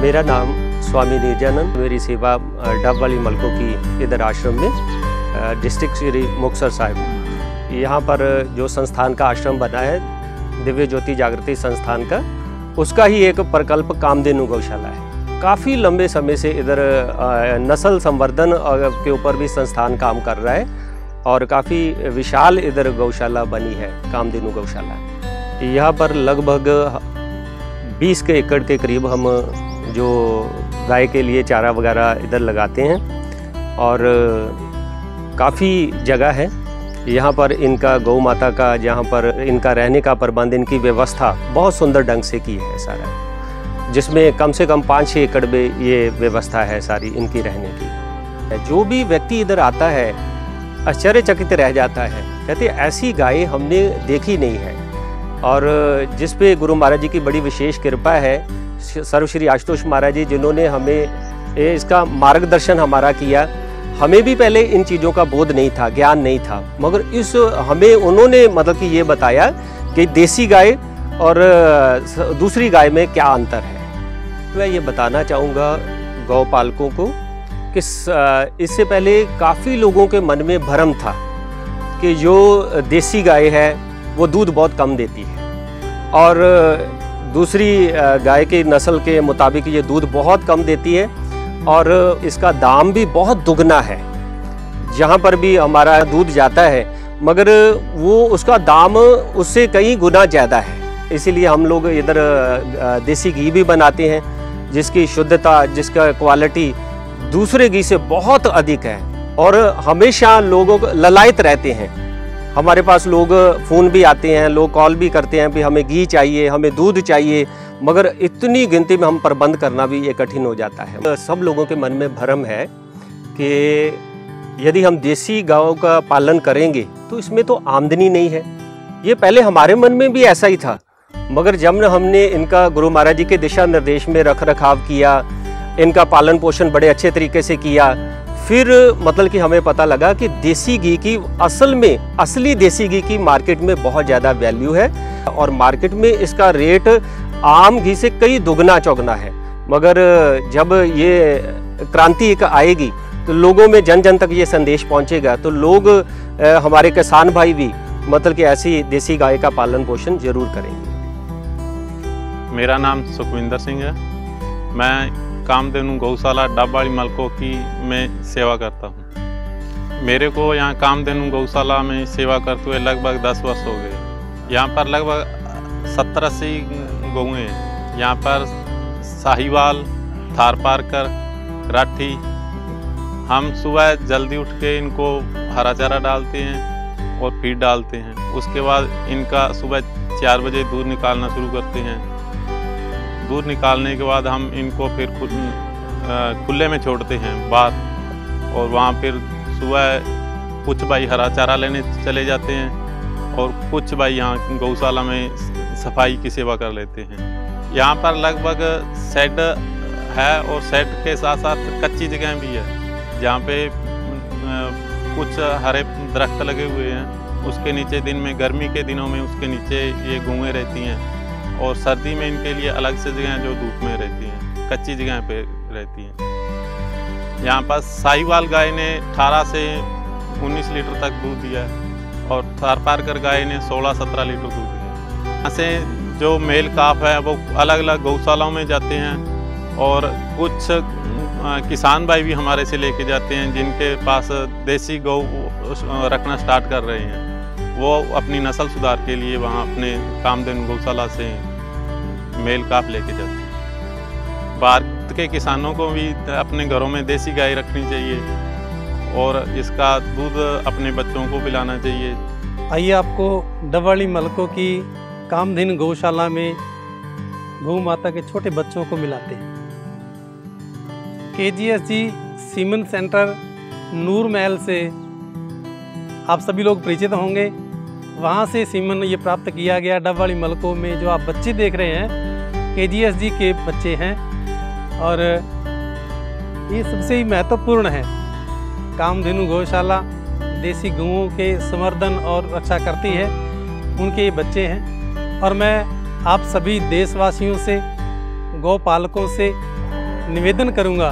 मेरा नाम स्वामी निर्जानंद, मेरी सेवा डब वाली मलकों की इधर आश्रम में डिस्ट्रिक्ट श्री मुक्तसर साहिब, यहाँ पर जो संस्थान का आश्रम बना है दिव्य ज्योति जागृति संस्थान का, उसका ही एक प्रकल्प कामधेनु गौशाला है। काफ़ी लंबे समय से इधर नस्ल संवर्धन के ऊपर भी संस्थान काम कर रहा है और काफ़ी विशाल इधर गौशाला बनी है कामधेनु गौशाला। यहाँ पर लगभग 20 के एकड़ के करीब हम जो गाय के लिए चारा वगैरह इधर लगाते हैं और काफ़ी जगह है यहाँ पर। इनका गौ माता का जहाँ पर इनका रहने का प्रबंध, इनकी व्यवस्था बहुत सुंदर ढंग से की है सारा, जिसमें कम से कम 5-6 एकड़ में ये व्यवस्था है सारी इनकी रहने की। जो भी व्यक्ति इधर आता है आश्चर्यचकित रह जाता है, कहते ऐसी गाय हमने देखी नहीं है। और जिस पे गुरु महाराज जी की बड़ी विशेष कृपा है, सर्वश्री आशुतोष महाराज जी जिन्होंने हमें इसका मार्गदर्शन हमारा किया। हमें भी पहले इन चीज़ों का बोध नहीं था, ज्ञान नहीं था, मगर हमें उन्होंने मतलब कि ये बताया कि देसी गाय और दूसरी गाय में क्या अंतर है। मैं ये बताना चाहूँगा गौ पालकों को कि इससे पहले काफ़ी लोगों के मन में भ्रम था कि जो देसी गाय है वो दूध बहुत कम देती है और दूसरी गाय की नस्ल के मुताबिक ये दूध बहुत कम देती है और इसका दाम भी बहुत दुगना है। जहाँ पर भी हमारा दूध जाता है मगर वो उसका दाम उससे कई गुना ज़्यादा है। इसीलिए हम लोग इधर देसी घी भी बनाते हैं जिसकी शुद्धता, जिसका क्वालिटी दूसरे घी से बहुत अधिक है और हमेशा लोगों को ललायत रहते हैं। हमारे पास लोग फ़ोन भी आते हैं, लोग कॉल भी करते हैं कि हमें घी चाहिए, हमें दूध चाहिए, मगर इतनी गिनती में हम प्रबंध करना भी ये कठिन हो जाता है। सब लोगों के मन में भ्रम है कि यदि हम देसी गायों का पालन करेंगे तो इसमें तो आमदनी नहीं है। ये पहले हमारे मन में भी ऐसा ही था, मगर जब हमने इनका गुरु महाराज जी के दिशा निर्देश में रख रखाव किया, इनका पालन पोषण बड़े अच्छे तरीके से किया, फिर मतलब कि हमें पता लगा कि देसी घी की असली देसी घी की मार्केट में बहुत ज़्यादा वैल्यू है और मार्केट में इसका रेट आम घी से कई दुगना चौगना है। मगर जब ये क्रांति एक आएगी तो लोगों में जन जन तक ये संदेश पहुंचेगा तो लोग हमारे किसान भाई भी मतलब कि ऐसी देसी गाय का पालन पोषण जरूर करेंगे। मेरा नाम सुखविंदर सिंह है। मैं कामधेनु गौशाला डब वाली मलकों की मैं सेवा करता हूँ। मेरे को यहाँ कामधेनु गौशाला में सेवा करते हुए लगभग 10 वर्ष हो गए। यहाँ पर लगभग 70-80 गौएँ हैं। यहाँ पर साहिवाल, थारपारकर, राठी। हम सुबह जल्दी उठ के इनको हरा चारा डालते हैं और फीड डालते हैं। उसके बाद इनका सुबह 4 बजे दूध निकालना शुरू करते हैं। दूध निकालने के बाद हम इनको फिर खुले में छोड़ते हैं बाहर और वहाँ फिर सुबह कुछ भाई हरा चारा लेने चले जाते हैं और कुछ भाई यहाँ गौशाला में सफाई की सेवा कर लेते हैं। यहाँ पर लगभग शेड है और शेड के साथ साथ कच्ची जगह भी है जहाँ पे कुछ हरे दरख्त लगे हुए हैं। उसके नीचे दिन में, गर्मी के दिनों में उसके नीचे ये गौएँ रहती हैं और सर्दी में इनके लिए अलग से जगह जो धूप में रहती हैं, कच्ची जगह पे रहती हैं। यहाँ पर साहिवाल गाय ने 18 से 19 लीटर तक दूध दिया है और थारपारकर गाय ने 16-17 लीटर दूध दिया। यहाँ से जो मेल काफ है वो अलग अलग गौशालाओं में जाते हैं और कुछ किसान भाई भी हमारे से लेके जाते हैं जिनके पास देसी गौ रखना स्टार्ट कर रहे हैं। वो अपनी नस्ल सुधार के लिए वहाँ अपने कामधेनु गौशाला से मेल काफ लेके जाते हैं। भारत के किसानों को भी अपने घरों में देसी गाय रखनी चाहिए और इसका दूध अपने बच्चों को पिलाना चाहिए। आइए आपको डब वाली मलकों की कामधेनु गौशाला में गौ माता के छोटे बच्चों को मिलाते हैं। KGSG सीमेंट सेंटर नूर महल से आप सभी लोग परिचित होंगे। वहाँ से सीमन ये प्राप्त किया गया। डब वाली मलकों में जो आप बच्चे देख रहे हैं KGSG के बच्चे हैं और ये सबसे ही महत्वपूर्ण है। कामधेनु गौशाला देसी गौओं के संवर्धन और रक्षा करती है, उनके ये बच्चे हैं। और मैं आप सभी देशवासियों से, गौ पालकों से निवेदन करूंगा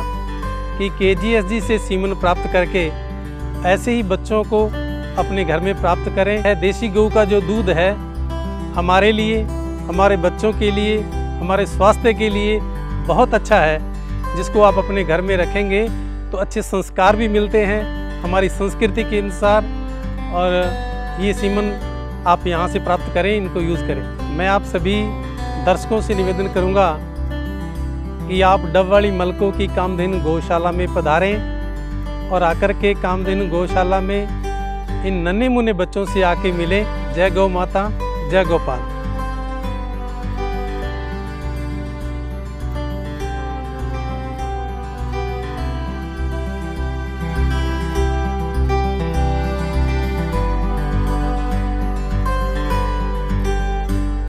कि KGSG से सीमन प्राप्त करके ऐसे ही बच्चों को अपने घर में प्राप्त करें। देसी गौ का जो दूध है हमारे लिए, हमारे बच्चों के लिए, हमारे स्वास्थ्य के लिए बहुत अच्छा है, जिसको आप अपने घर में रखेंगे तो अच्छे संस्कार भी मिलते हैं हमारी संस्कृति के अनुसार। और ये सीमन आप यहाँ से प्राप्त करें, इनको यूज़ करें। मैं आप सभी दर्शकों से निवेदन करूँगा कि आप डबवाली मलकों की कामधेनु गौशाला में पधारें और आकर के कामधेनु गौशाला में इन नन्हे मुन्ने बच्चों से आके मिलें। जय गौ माता, जय गोपाल।